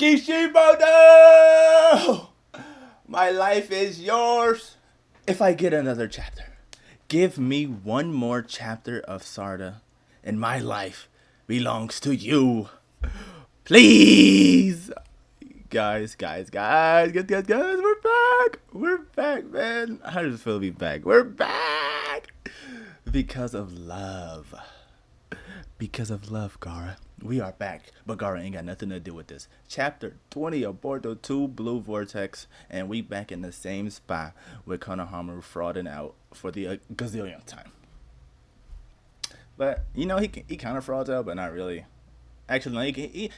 Kishimoto! My life is yours. If I get another chapter, give me one more chapter of Sarda, and my life belongs to you. Please! Guys, we're back! We're back, man. How does it feel to be back? We're back! Because of love. Because of love, Gara. We are back, but Gara ain't got nothing to do with this. Chapter 20 of Boruto 2 Blue Vortex, and we back in the same spot with Konohamaru frauding out for the gazillionth time. But, you know, he kind of frauds out, but not really. Actually, no,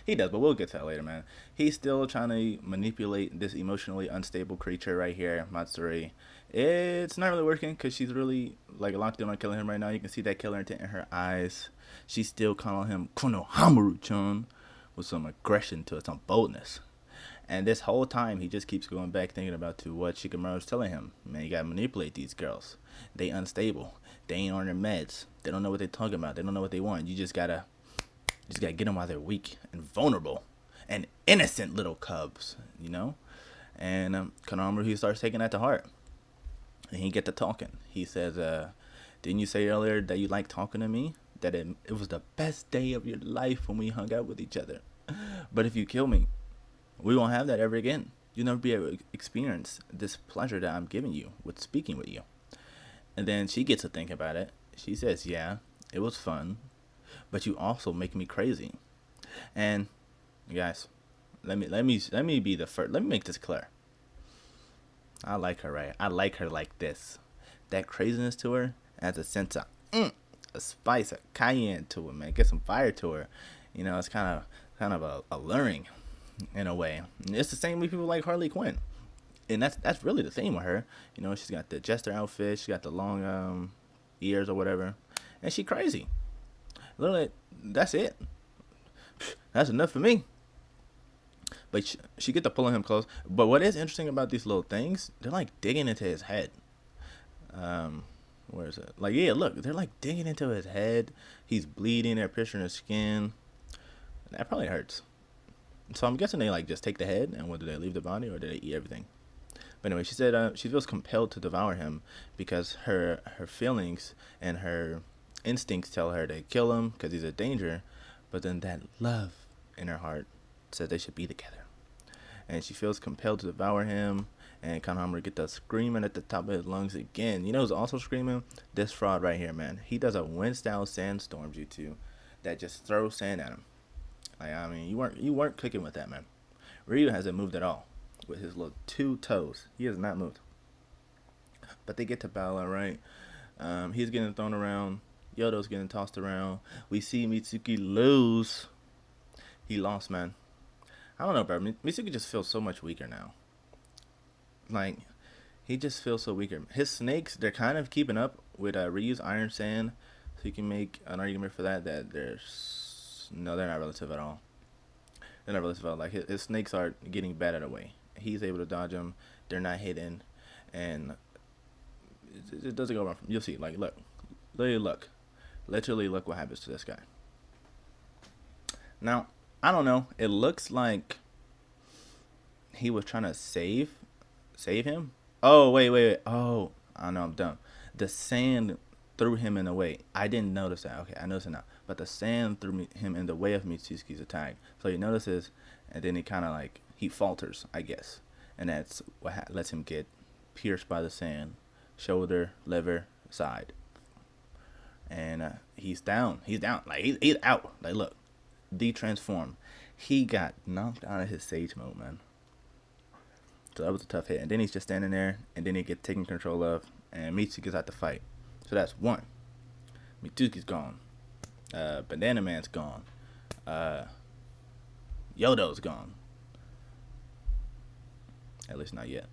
he does, but we'll get to that later, man. He's still trying to manipulate this emotionally unstable creature right here, Matsuri. It's not really working because she's really, like, locked in on killing him right now. You can see that killer intent in her eyes. She's still calling him Konohamaru-chan with some aggression to it, some boldness. And this whole time, he just keeps going back thinking about to what Shikamaru's telling him. Man, you gotta manipulate these girls. They unstable. They ain't on their meds. They don't know what they're talking about. They don't know what they want. You just gotta get them while they're weak and vulnerable and innocent little cubs, you know? And Konohamaru, he starts taking that to heart. And he get to talking. He says, didn't you say earlier that you like talking to me? That it was the best day of your life when we hung out with each other. But if you kill me, we won't have that ever again. You'll never be able to experience this pleasure that I'm giving you with speaking with you. And then she gets to think about it. She says, yeah, it was fun, but you also make me crazy. And guys, let me be the first. Let me make this clear. I like her, right? I like her like this. That craziness to her adds a sense of a spice, a cayenne to it, man. Get some fire to her. You know, it's kind of alluring in a way. And it's the same way people like Harley Quinn, and that's really the theme with her. You know, she's got the jester outfit, she got the long ears or whatever, and she crazy. Literally, that's it. That's enough for me. But she get to pulling him close. But what is interesting about these little things, they're like digging into his head. Where is it? Like, yeah, look, they're like digging into his head. He's bleeding. They're piercing his skin. That probably hurts. So I'm guessing they like just take the head, and whether they leave the body or do they eat everything. But anyway, she said she feels compelled to devour him because her feelings and her instincts tell her to kill him because he's a danger. But then that love in her heart says they should be together. And she feels compelled to devour him. And Konohamaru get the screaming at the top of his lungs again. You know who's also screaming? This fraud right here, man. He does a wind-style sandstorm jutsu that just throws sand at him. Like, I mean, you weren't cooking with that, man. Ryu hasn't moved at all with his little 2 toes. He has not moved. But they get to battle, right? He's getting thrown around. Yodo's getting tossed around. We see Mitsuki lose. He lost, man. I don't know, bro. Mitsuki just feels so much weaker now. Like, he just feels so weaker. His snakes, they're kind of keeping up with Ryu's Iron Sand. So you can make an argument for that they're not relative at all. They're not relative at all. Like, his snakes are getting battered away. He's able to dodge them. They're not hidden. And it doesn't go wrong. You'll see. Like, look. Literally look what happens to this guy. Now, I don't know. It looks like he was trying to save him. Oh, wait. Oh, I know, I'm dumb. The sand threw him in the way. I didn't notice that. Okay, I noticed it now. But the sand threw him in the way of Mitsuki's attack. So he notices, and then he kind of like, he falters, I guess. And that's what lets him get pierced by the sand. Shoulder, liver, side. And he's down. Like, he's out. Like, look. De-transform. He got knocked out of his sage mode, man. So that was a tough hit. And then he's just standing there, and then he gets taken control of, and Mitsuki's out to fight. So that's 1. Mitsuki's gone. Banana Man's gone. Yodo's gone. At least not yet.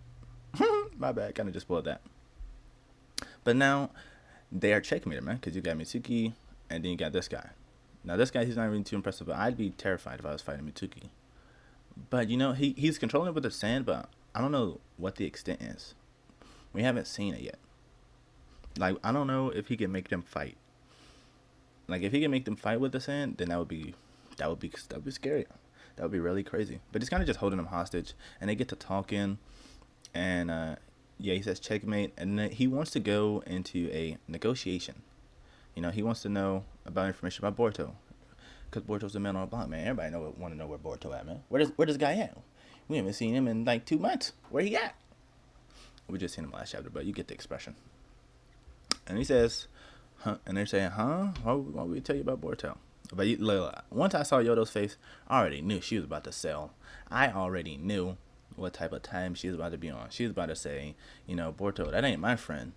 My bad. Kind of just spoiled that. But now, they are checkmated, man, because you got Mitsuki, and then you got this guy. Now, this guy, he's not really too impressive, but I'd be terrified if I was fighting Mitsuki. But, you know, he's controlling it with the sand, but I don't know what the extent is. We haven't seen it yet. Like, I don't know if he can make them fight. Like, if he can make them fight with the sand, then that would be scary. That would be really crazy. But he's kind of just holding him hostage, and they get to talking, and yeah, he says checkmate, and then he wants to go into a negotiation. You know, he wants to know about information about Boruto, because Boruto's the man on the block, man. Everybody want to know where Boruto at, man. Where this guy at? We haven't seen him in like 2 months. Where he at? We just seen him last chapter, but you get the expression. And he says, huh? And they're saying, huh? Why would we tell you about Boruto? But look, once I saw Yodo's face, I already knew she was about to sell. I already knew what type of time she was about to be on. She was about to say, you know, Boruto, that ain't my friend.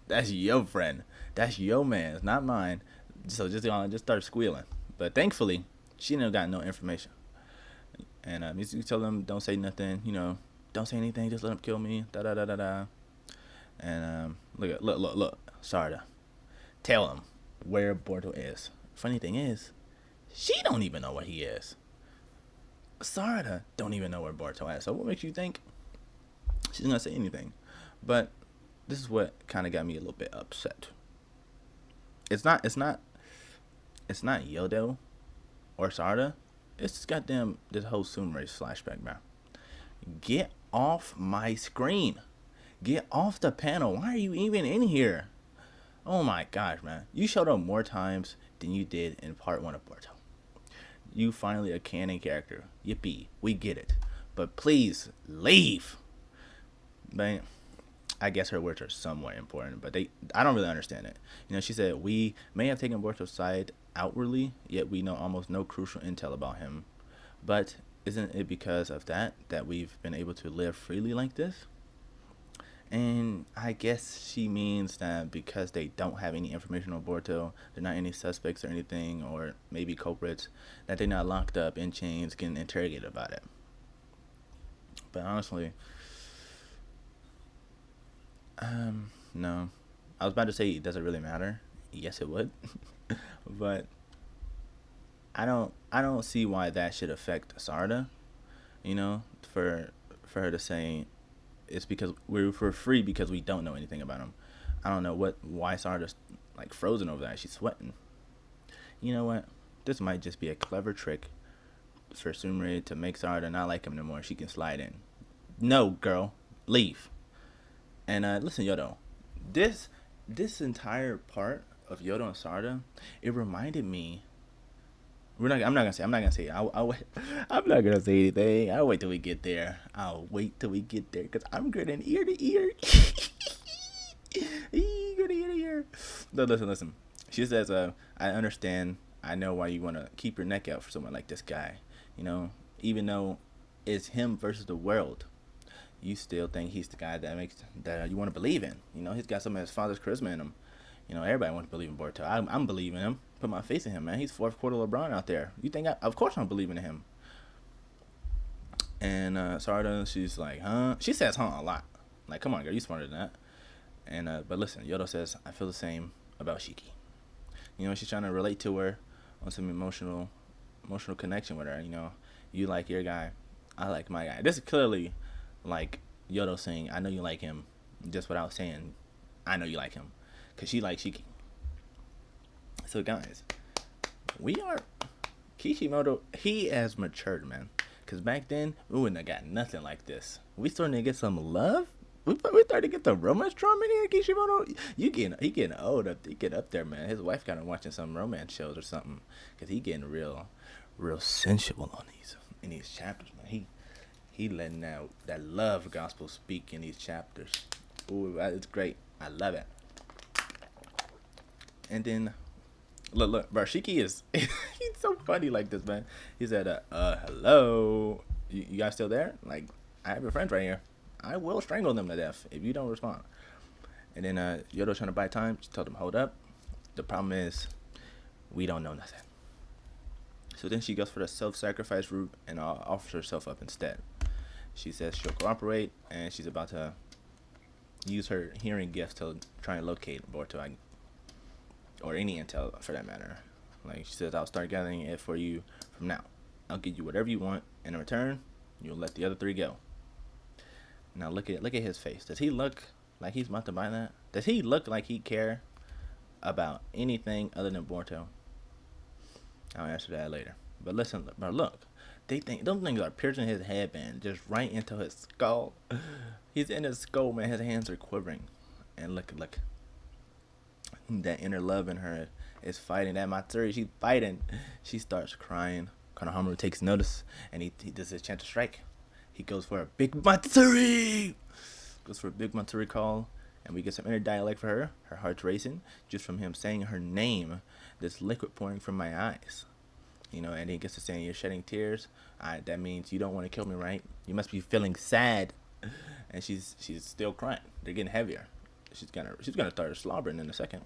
That's your friend. That's your man. It's not mine. So just start squealing. But thankfully, she didn't got no information. And you tell them, don't say nothing. You know, don't say anything. Just let him kill me. Da da da da da. And look. Sarda, tell him where Boruto is. Funny thing is, she don't even know where he is. Sarda don't even know where Boruto is. So what makes you think she's gonna say anything? But this is what kind of got me a little bit upset. It's not Yodo or Sarda. It's goddamn this whole Sunrace flashback, man. Get off my screen. Get off the panel. Why are you even in here? Oh my gosh, man. You showed up more times than you did in part 1 of Boruto. You finally a canon character. Yippee. We get it. But please, leave. But I guess her words are somewhat important, but I don't really understand it. You know, she said, we may have taken Boruto's side outwardly, yet we know almost no crucial intel about him. But isn't it because of that we've been able to live freely like this? And I guess she means that because they don't have any information on Boruto, they're not any suspects or anything, or maybe culprits, that they're not locked up in chains getting interrogated about it. But honestly, no. I was about to say, does it really matter? Yes, it would. But I don't see why that should affect Sarda. You know, for her to say it's because we're free because we don't know anything about him. I don't know why Sarda's like frozen over that. She's sweating. You know what? This might just be a clever trick for Sumire to make Sarda not like him no more. She can slide in. No, girl, leave. And listen, Yodo, this entire part of Yodo and Sarda, it reminded me. I'm not gonna say. I'll wait. I'm not gonna say anything. I'll wait till we get there. Cause I'm grinning ear to ear. Ear to ear. No, listen. She says, I understand. I know why you want to keep your neck out for someone like this guy. You know, even though it's him versus the world, you still think he's the guy that you want to believe in. You know, he's got some of his father's charisma in him. You know, everybody wants to believe in Boruto. I'm believing him. Put my face in him, man. He's fourth quarter LeBron out there. You think of course I'm believing in him. And Sarda, she's like, huh? She says huh a lot. Like, come on, girl, you smarter than that. And but listen, Yodo says, I feel the same about Shiki. You know, she's trying to relate to her on some emotional connection with her. You know, you like your guy, I like my guy. This is clearly like Yodo saying, I know you like him, just without saying, I know you like him. Because she likes Shiki. So guys, Kishimoto, he has matured, man. Because back then, we wouldn't have got nothing like this. We starting to get some love. We starting to get the romance drama in here, Kishimoto. He getting old up. He get up there, man. His wife got him watching some romance shows or something. Because he getting real sensual on in these chapters, man. He letting out that love gospel speak in these chapters. Ooh, it's great. I love it. And then, look, Barshiki is, he's so funny like this, man. He said, hello, you guys still there? Like, I have your friends right here. I will strangle them to death if you don't respond. And then Yodo's trying to buy time. She told him, hold up. The problem is, we don't know nothing. So then she goes for the self-sacrifice route and offers herself up instead. She says she'll cooperate, and she's about to use her hearing gifts to try and locate Boruto, or any intel for that matter. Like, she says, I'll start gathering it for you from now. I'll give you whatever you want, and in return, you'll let the other 3 go. Now look at his face. Does he look like he's about to buy that? Does he look like he care about anything other than Boruto? I'll answer that later. But listen, bro, look. They think those things are piercing his headband just right into his skull. He's in his skull, man. His hands are quivering, and look, that inner love in her is fighting. That Matsuri, she's fighting. She starts crying. Konohamaru takes notice, and he does his chance to strike. He goes for a big Matsuri. Goes for a big Matsuri call, and we get some inner dialect for her. Her heart's racing just from him saying her name. This liquid pouring from my eyes. And he gets to saying, "You're shedding tears. That means you don't want to kill me, right? You must be feeling sad." And she's still crying. They're getting heavier. She's gonna start slobbering in a second.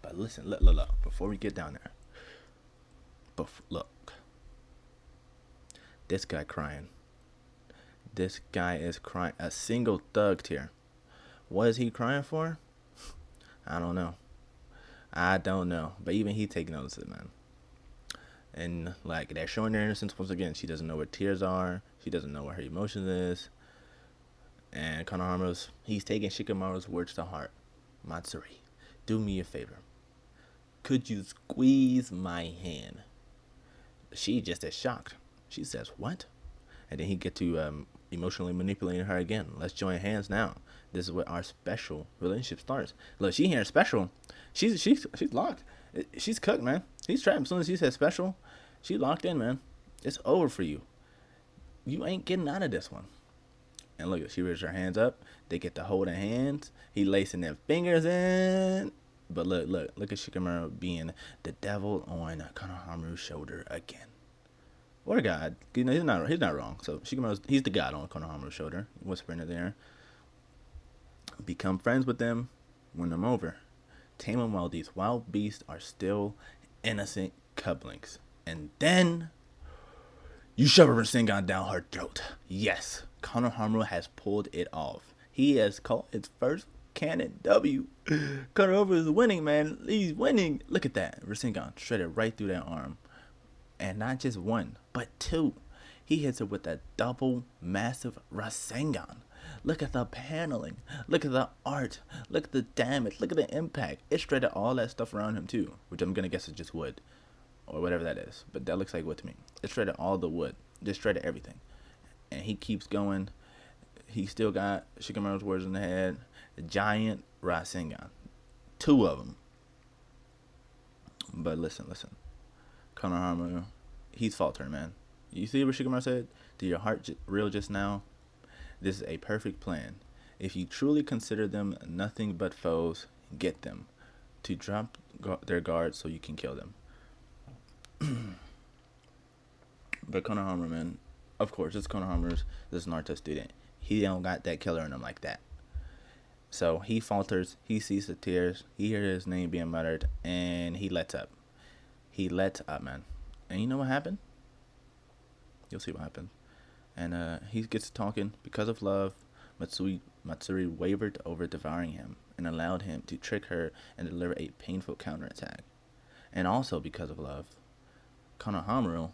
But listen, look. Before we get down there, look, this guy crying. This guy is crying. A single thug tear. What is he crying for? I don't know. But even he takes notice of it, man. And like they're showing their innocence once again. She doesn't know what tears are. She doesn't know what her emotion is. And he's taking Shikamaru's words to heart. Matsuri, do me a favor. Could you squeeze my hand? She just is shocked. She says, "What?" And then he get to emotionally manipulating her again. Let's join hands now. This is where our special relationship starts. Look, she hearing special. She's locked. She's cooked, man. He's trapped. As soon as he says special, she locked in, man. It's over for you. You ain't getting out of this one. And look, she raises her hands up. They get to holding hands. He lacing their fingers in. But look at Shikamaru being the devil on Konohamaru's shoulder again. What a god. He's not wrong. So he's the god on Konohamaru's shoulder, whispering in there. Become friends with them, win them over. Tame them while these wild beasts are still innocent cublings. And then you shove a Rasengan down her throat. Yes, Konohamaru has pulled it off. He has caught his first canon W. Konohamaru is winning, man. He's winning. Look at that. Rasengan shredded right through that arm. And not just one, but two. He hits it with a double massive Rasengan. Look at the paneling. Look at the art. Look at the damage. Look at the impact. It shredded all that stuff around him too, which I'm going to guess is just wood. Or whatever that is. But that looks like wood to me. It shredded all the wood. Just shredded everything. And he keeps going. He still got Shikamaru's words in the head. The giant Rasengan. Two of them. But listen. Konohamaru, he's faltering, man. You see what Shikamaru said? Did your heart reel just now? This is a perfect plan. If you truly consider them nothing but foes, get them. To drop their guard so you can kill them. But Konohamaru, man, of course, it's Konohamaru's this Naruto student. He don't got that killer in him like that. So he falters, he sees the tears, he hears his name being muttered, and he lets up. He lets up, man. And you know what happened? You'll see what happened. And he gets talking. Because of love, Matsuri wavered over devouring him and allowed him to trick her and deliver a painful counterattack. And also because of love, Konohamaru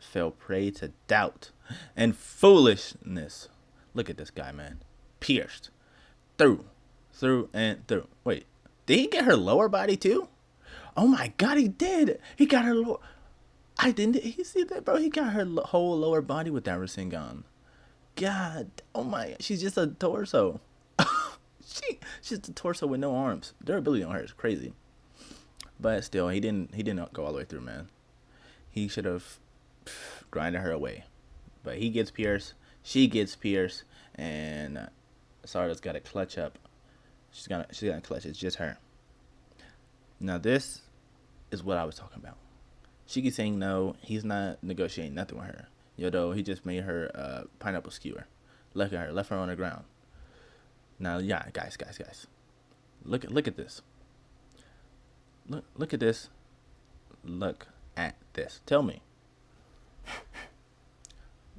fell prey to doubt and foolishness. Look at this guy, man. Pierced. Through. Wait, did he get her lower body too? Oh my god, he did. He got her lower. He see that, bro? He got her whole lower body with that Rasengan. God, oh my, she's just a torso. She's a torso with no arms. Durability on her is crazy. But still, he didn't go all the way through, man. He should have grinded her away. But he gets pierced, she gets pierced, and Sarda's got to clutch up. She's gonna clutch. It's just her. Now this is what I was talking about. She keeps saying no. He's not negotiating nothing with her. Yodo, he just made her a pineapple skewer. Left her on the ground. Now, yeah, guys. Look at this. Look at this. Look at this. Tell me.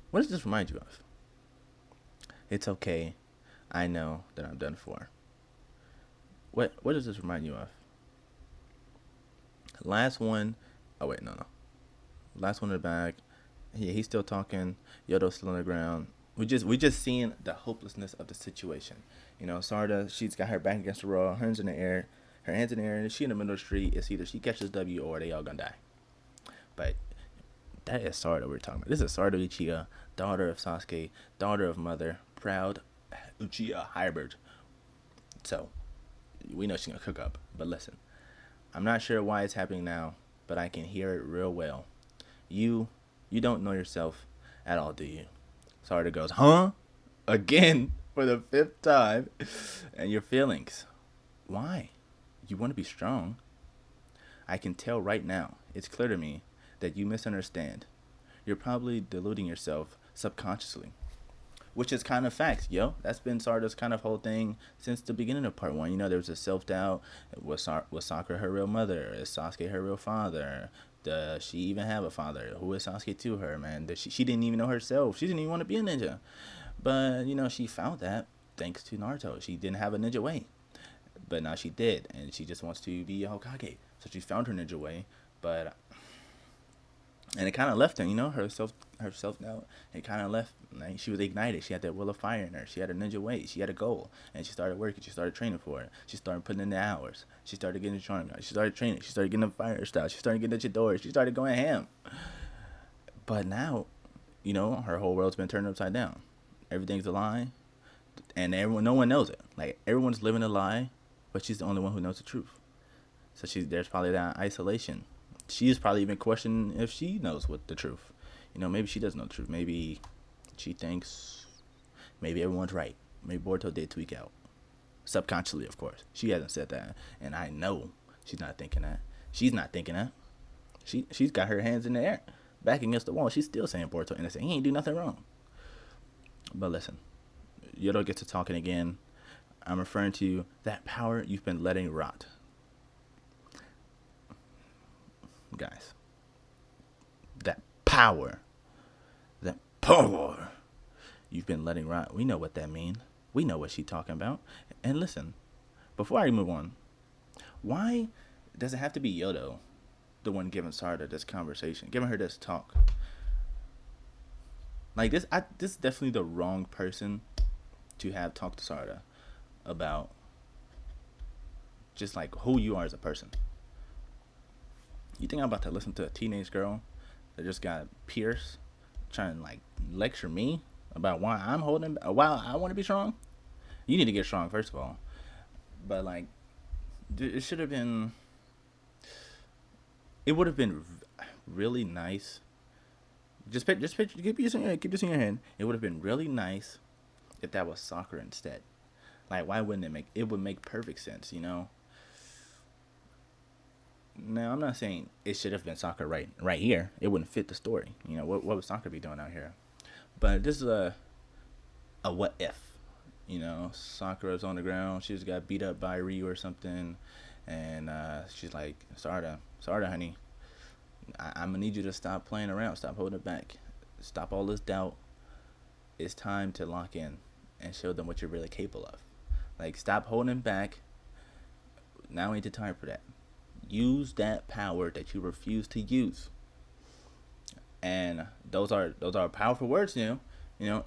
What does this remind you of? It's okay. I know that I'm done for. What does this remind you of? Last one. Oh wait, no. Last one in the back. Yeah, he's still talking. Yodo's still on the ground. We just seeing the hopelessness of the situation. You know, Sarda, she's got her back against the wall, her hands in the air, and she in the middle of the street. It's either she catches W or they all gonna die. But That is Sarada we're talking about. This is Sarada Uchiha, daughter of Sasuke, daughter of mother, proud Uchiha hybrid. So, we know she's gonna cook up. But listen, I'm not sure why it's happening now, but I can hear it real well. You, you don't know yourself at all, do you? Sarada goes, huh? Again for the fifth time. And your feelings. Why? You want to be strong. I can tell right now. It's clear to me that you misunderstand. You're probably deluding yourself subconsciously. Which is kind of facts, yo. That's been Sarda's kind of whole thing since the beginning of part one. You know, there was a self doubt. Was Sakura her real mother? Is Sasuke her real father? Does she even have a father? Who is Sasuke to her, man? She didn't even know herself. She didn't even want to be a ninja. But, you know, she found that thanks to Naruto. She didn't have a ninja way. But now she did. And she just wants to be a Hokage. So she found her ninja way. But and it kind of left her, you know, herself doubt. It kind of left. Like, she was ignited. She had that will of fire in her. She had a ninja way. She had a goal, and she started working. She started training for it. She started putting in the hours. She started getting strong. She started training. She started getting the fire style. She started getting the Chidori. She started going ham. But now, you know, her whole world's been turned upside down. Everything's a lie, and no one knows it. Like, everyone's living a lie, but she's the only one who knows the truth. So there's probably that isolation. She's probably even questioning if she knows what the truth. You know, maybe she doesn't know the truth. Maybe she thinks maybe everyone's right. Maybe Boruto did tweak out. Subconsciously, of course. She hasn't said that. And I know she's not thinking that. She's not thinking that. She's got her hands in the air, back against the wall. She's still saying Boruto innocent. He ain't do nothing wrong. But listen, Yodo gets to talking again. I'm referring to that power you've been letting rot. Guys, that power you've been letting rot, we know what that means. We know what she's talking about. And listen, before I move on, why does it have to be Yodo the one giving Sarada this conversation, giving her this talk? Like, this is definitely the wrong person to have talked to Sarada about just like who you are as a person. You think I'm about to listen to a teenage girl that just got pierced trying to like lecture me about why why I want to be strong? You need to get strong first of all. But like, it should have been. It would have been really nice. Just picture, keep this in your head. It would have been really nice if that was Sakura instead. Like, why wouldn't it make? It would make perfect sense, you know. Now, I'm not saying it should have been Sakura right here. It wouldn't fit the story. You know, what would Sakura be doing out here? But this is a what if. You know, Sakura's on the ground. She just got beat up by Ryu or something. And she's like, Sarada, honey, I'm going to need you to stop playing around. Stop holding it back. Stop all this doubt. It's time to lock in and show them what you're really capable of. Like, stop holding back. Now ain't the time for that. Use that power that you refuse to use. And those are powerful words, you know.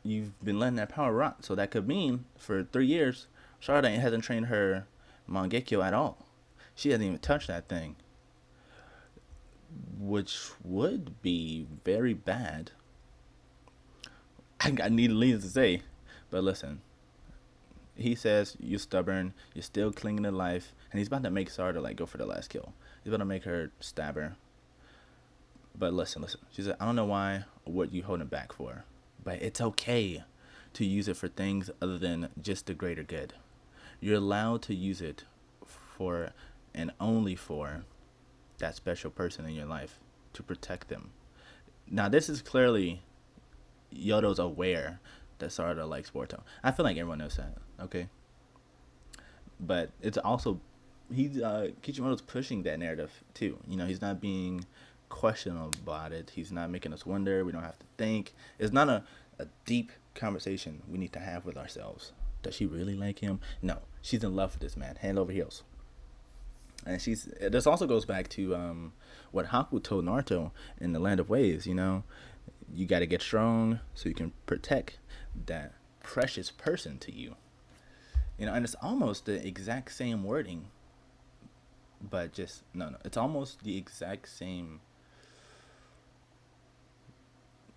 You've been letting that power rot. So that could mean for 3 years, Sarada hasn't trained her Mangekyo at all. She hasn't even touched that thing, which would be very bad. I need leads to say, but listen. He says, you're stubborn, you're still clinging to life, and he's about to make Sarada like go for the last kill. He's about to make her stab her. But listen. She said, I don't know why or what you holding back for, but it's okay to use it for things other than just the greater good. You're allowed to use it for and only for that special person in your life, to protect them. Now, this is clearly Yodo's aware that Sarada likes Boruto. I feel like everyone knows that, okay? But it's also, Kishimoto's pushing that narrative too. You know, he's not being questionable about it. He's not making us wonder. We don't have to think. It's not a deep conversation we need to have with ourselves. Does she really like him? No, she's in love with this man, hand over heels. And this also goes back to what Haku told Naruto in the Land of Waves, you know. You got to get strong so you can protect that precious person to you. You know, and it's almost the exact same wording, but just, no. It's almost the exact same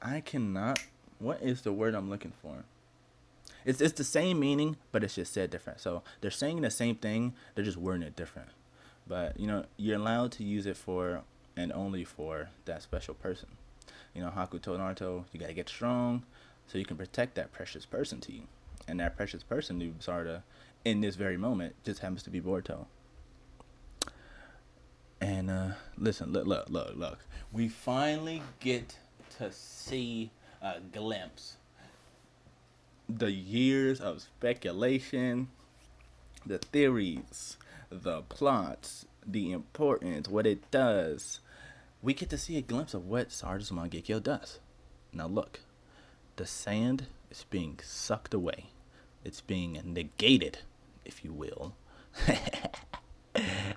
I cannot. What is the word I'm looking for? It's the same meaning, but it's just said different. So they're saying the same thing, they're just wording it different. But you're allowed to use it for and only for that special person. Haku told Naruto, you gotta get strong, so you can protect that precious person to you. And that precious person to Sarda, in this very moment, just happens to be Boruto. And listen, look. We finally get to see a glimpse. The years of speculation, the theories, the plots, the importance, what it does. We get to see a glimpse of what Sarda's Mangekyo does. Now look, the sand is being sucked away. It's being negated, if you will.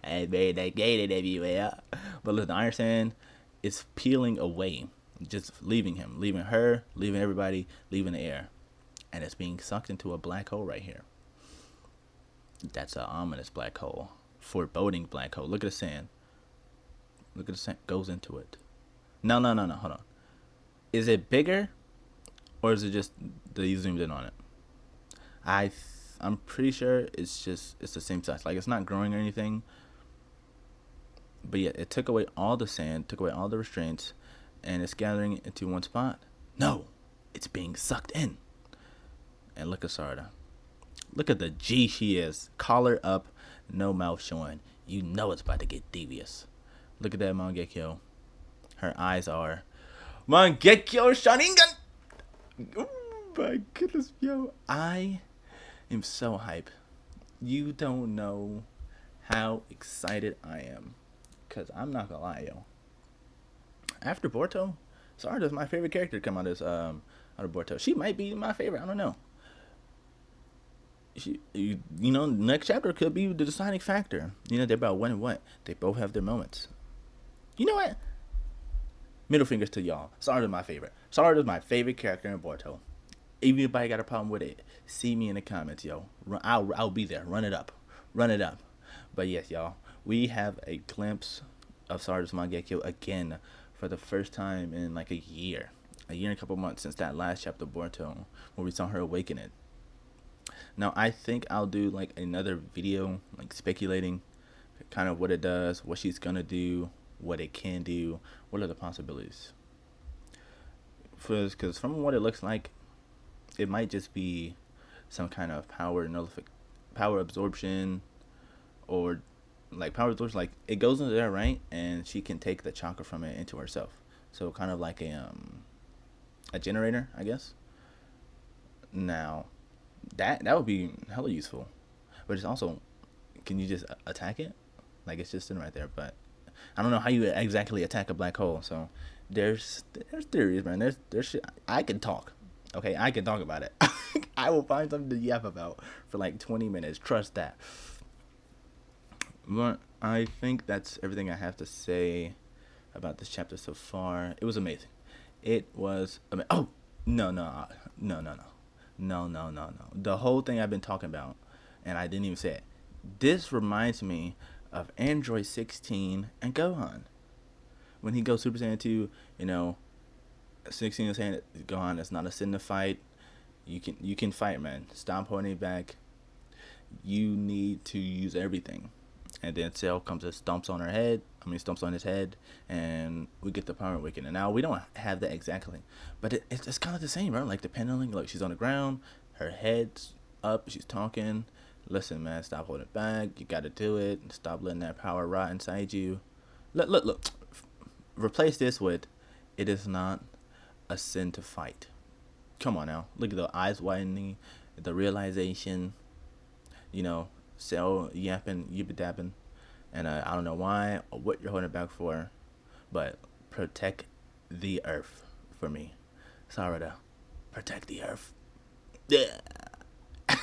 And very negated, if you will. But look, the iron sand is peeling away, just leaving him, leaving her, leaving everybody, leaving the air. And it's being sucked into a black hole right here. That's an ominous black hole. Foreboding black hole. Look at the sand. Look at the sand. Goes into it. No. Hold on. Is it bigger? Or is it just that you zoomed in on it? I'm pretty sure it's the same size. Like, it's not growing or anything. But yeah, it took away all the sand, took away all the restraints, and it's gathering into one spot. No, it's being sucked in. And look at Sarda. Look at the G she is. Collar up, no mouth showing. You know it's about to get devious. Look at that Mangekyo. Her eyes are Mangekyo Sharingan. Oh my goodness, yo. I am so hype. You don't know how excited I am. Because I'm not going to lie, yo. After Boruto, Sarda's my favorite character to come out of Boruto. She might be my favorite. I don't know. Next chapter could be the deciding factor. They're about when and what. They both have their moments. You know what? Middle fingers to y'all. Sarda's my favorite. Sarda's my favorite character in Boruto. If anybody got a problem with it, see me in the comments, yo. I'll be there. Run it up. But yes, y'all, we have a glimpse of Sarda's Mangekyo again for the first time in like a year and a couple months since that last chapter of Boruto where we saw her awakening. Now, I think I'll do like another video, like speculating kind of what it does, what she's going to do, what it can do, what are the possibilities. Because from what it looks like, it might just be some kind of power absorption, or like power absorption, like it goes into there, right? And she can take the chakra from it into herself. So kind of like a generator, I guess. Now, that would be hella useful. But it's also, can you just attack it? Like, it's just sitting right there. But I don't know how you exactly attack a black hole. So there's theories, man. There's shit. I can talk. Okay, I can talk about it. I will find something to yap about for like 20 minutes. Trust that. But I think that's everything I have to say about this chapter so far. It was amazing. It was amazing. Oh, no. The whole thing I've been talking about, and I didn't even say it. This reminds me of Android 16 and Gohan. When he goes Super Saiyan 2, 16 is saying, Gohan, it's not a sin to fight. You can fight, man. Stop holding it back. You need to use everything. And then Cell comes and stomps on his head, and we get the power awakening. Now, we don't have that exactly, but it's kind of the same, right? Like the pendulum, look, she's on the ground, her head's up, she's talking. Listen, man, stop holding it back. You got to do it. Stop letting that power rot inside you. Look. Replace this with, it is not a sin to fight. Come on now. Look at the eyes widening, the realization, Cell yapping, dapping, and I don't know why or what you're holding it back for, but protect the earth for me. Sarada, protect the earth. Yeah.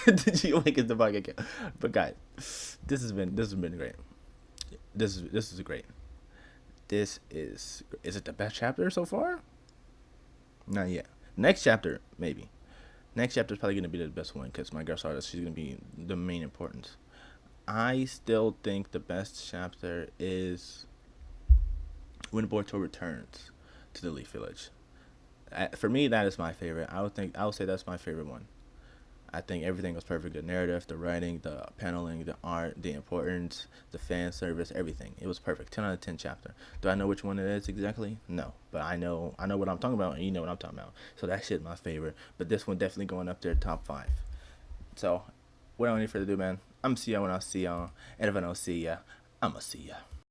Did you wake up the bucket? But guys, this has been great. This is great. Is it the best chapter so far? Not yet. Next chapter, maybe. Next chapter is probably going to be the best one because my girl Sarda, she's going to be the main importance. I still think the best chapter is when Boruto returns to the Leaf Village. For me, that is my favorite. I would say that's my favorite one. I think everything was perfect. The narrative, the writing, the paneling, the art, the importance, the fan service, everything. It was perfect. 10 out of 10 chapter. Do I know which one it is exactly? No, but I know what I'm talking about, and you know what I'm talking about. So that shit my favorite. But this one definitely going up there, top five. So, without any further ado, man, I'm see y'all when I see y'all, and if I don't see ya, I'ma see ya.